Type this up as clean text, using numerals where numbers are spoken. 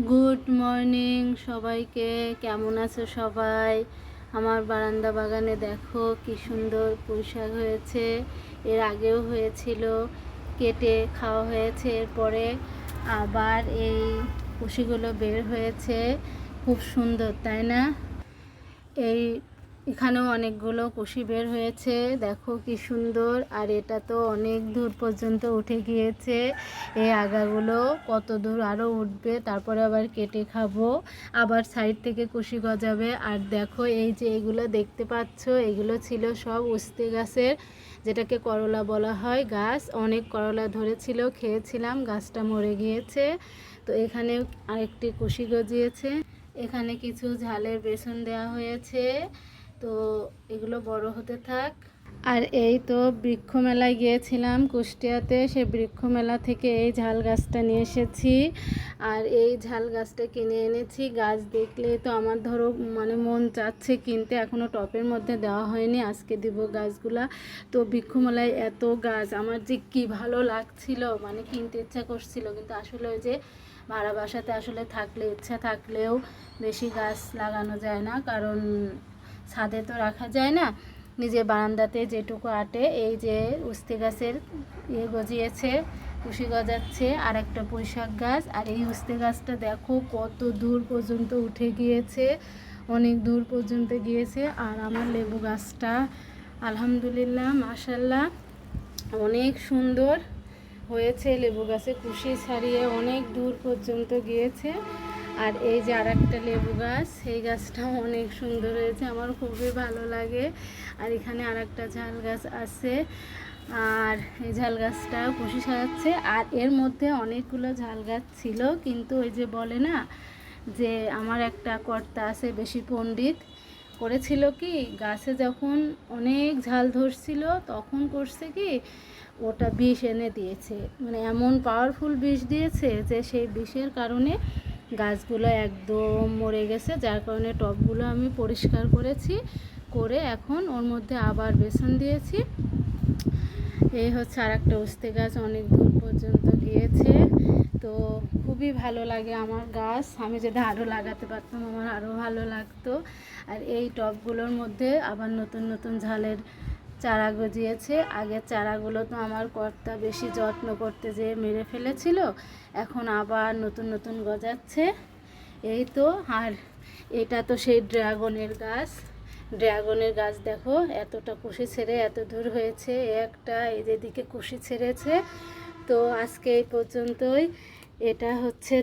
Good morning সবাইকে। কেমন আছো সবাই? আমার বারান্দা বাগানে দেখো কি সুন্দর পুঁইশাক হয়েছে। এর আগেও হয়েছিল, কেটে খাওয়া হয়েছে। এরপরে আবার এই কুশিগুলো বের হয়েছে, খুব সুন্দর তাই না? এখানেও অনেকগুলো কুশি বের হয়েছে, দেখো কি সুন্দর। আর এটা তো অনেক দূর পর্যন্ত উঠে গিয়েছে। এই আগাগুলো কত দূর আরও উঠবে, তারপরে আবার কেটে খাবো, আবার সাইড থেকে কুশি গজাবে। আর দেখো এই যে এগুলো দেখতে পাচ্ছ, এগুলো ছিল সব উস্তে গাছের, যেটাকে করলা বলা হয় গাছ। অনেক করলা ধরেছিল, খেয়েছিলাম, গাছটা মরে গিয়েছে। তো এখানে আরেকটি কুশি গজিয়েছে। এখানে কিছু ঝালের বেসন দেওয়া হয়েছে, তো এগুলো বড় হতে থাক। আর এই তো বৃক্ষ মেলায় গিয়েছিলাম কুষ্টিয়াতে, সে বৃক্ষ মেলা থেকে এই ঝাল গাছটা নিয়ে এসেছি। আর এই ঝাল গাছটা কিনে এনেছি। গাছ দেখলে তো আমার ধরো মন চাচ্ছে কিনতে, এখনও টপের মধ্যে দেওয়া হয়নি, আজকে দিব গাছগুলা। তো বৃক্ষ মেলায় এত গাছ, আমার যে কি ভালো লাগছিল, কিনতে ইচ্ছা করছিল, কিন্তু আসলে ওই যে ভাড়া বাসাতে আসলে থাকলে ইচ্ছা থাকলেও বেশি গাছ লাগানো যায় না, কারণ ছাদে তো রাখা যায় না। নিজে বারান্দাতে যেটুকু আটে, এই যে উস্তে গাছের গজিয়েছে, কুশি গজাচ্ছে, আর একটা পুঁইশাক গাছ। আর এই উস্তে গাছটা দেখো কত দূর পর্যন্ত উঠে গিয়েছে, অনেক দূর পর্যন্ত গিয়েছে। আর আমার লেবু গাছটা আলহামদুলিল্লাহ মাশাল্লাহ অনেক সুন্দর হয়েছে। লেবু গাছে কুশি ছাড়িয়ে অনেক দূর পর্যন্ত গিয়েছে। আর এই যে আর একটা লেবু গাছ, সেই গাছটাও অনেক সুন্দর হয়েছে, আমার খুবই ভালো লাগে। আর এখানে আর একটা ঝাল গাছ আছে, আর এই ঝাল গাছটা কুশি সাজাচ্ছে। আর এর মধ্যে অনেকগুলো ঝাল গাছ ছিল, কিন্তু ওই যে বলে না যে আমার একটা কর্তা আছে বেশি পণ্ডিত, করেছিল কি, গাছে যখন অনেক ঝাল ধরছিল তখন করছে কি, ওটা বিষ এনে দিয়েছে, এমন পাওয়ারফুল বিষ দিয়েছে যে সেই বিষের কারণে গাছগুলো একদম মরে গেছে। যার কারণে টবগুলো আমি পরিষ্কার করেছি, করে এখন ওর মধ্যে আবার বেসন দিয়েছি। এই হচ্ছে আর একটা উস্তে গাছ, অনেক দূর পর্যন্ত গিয়েছে। তো খুবই ভালো লাগে আমার গাছ, আমি যদি আরও লাগাতে পারতাম আমার আরও ভালো লাগতো। আর এই টবগুলোর মধ্যে আবার নতুন নতুন ঝালের চারা গজিয়েছে। আগের চারাগুলো তো আমার কর্তা বেশি যত্ন করতে যেয়ে মেরে ফেলেছিল, এখন আবার নতুন নতুন গজাচ্ছে। এই তো। আর এটা তো সেই ড্রাগনের গাছ দেখো, এতটা কুশি ছেড়ে এত দূর হয়েছে, একটা এই যেদিকে কুশি ছেড়েছে। তো আজকে এই পর্যন্তই। এটা হচ্ছে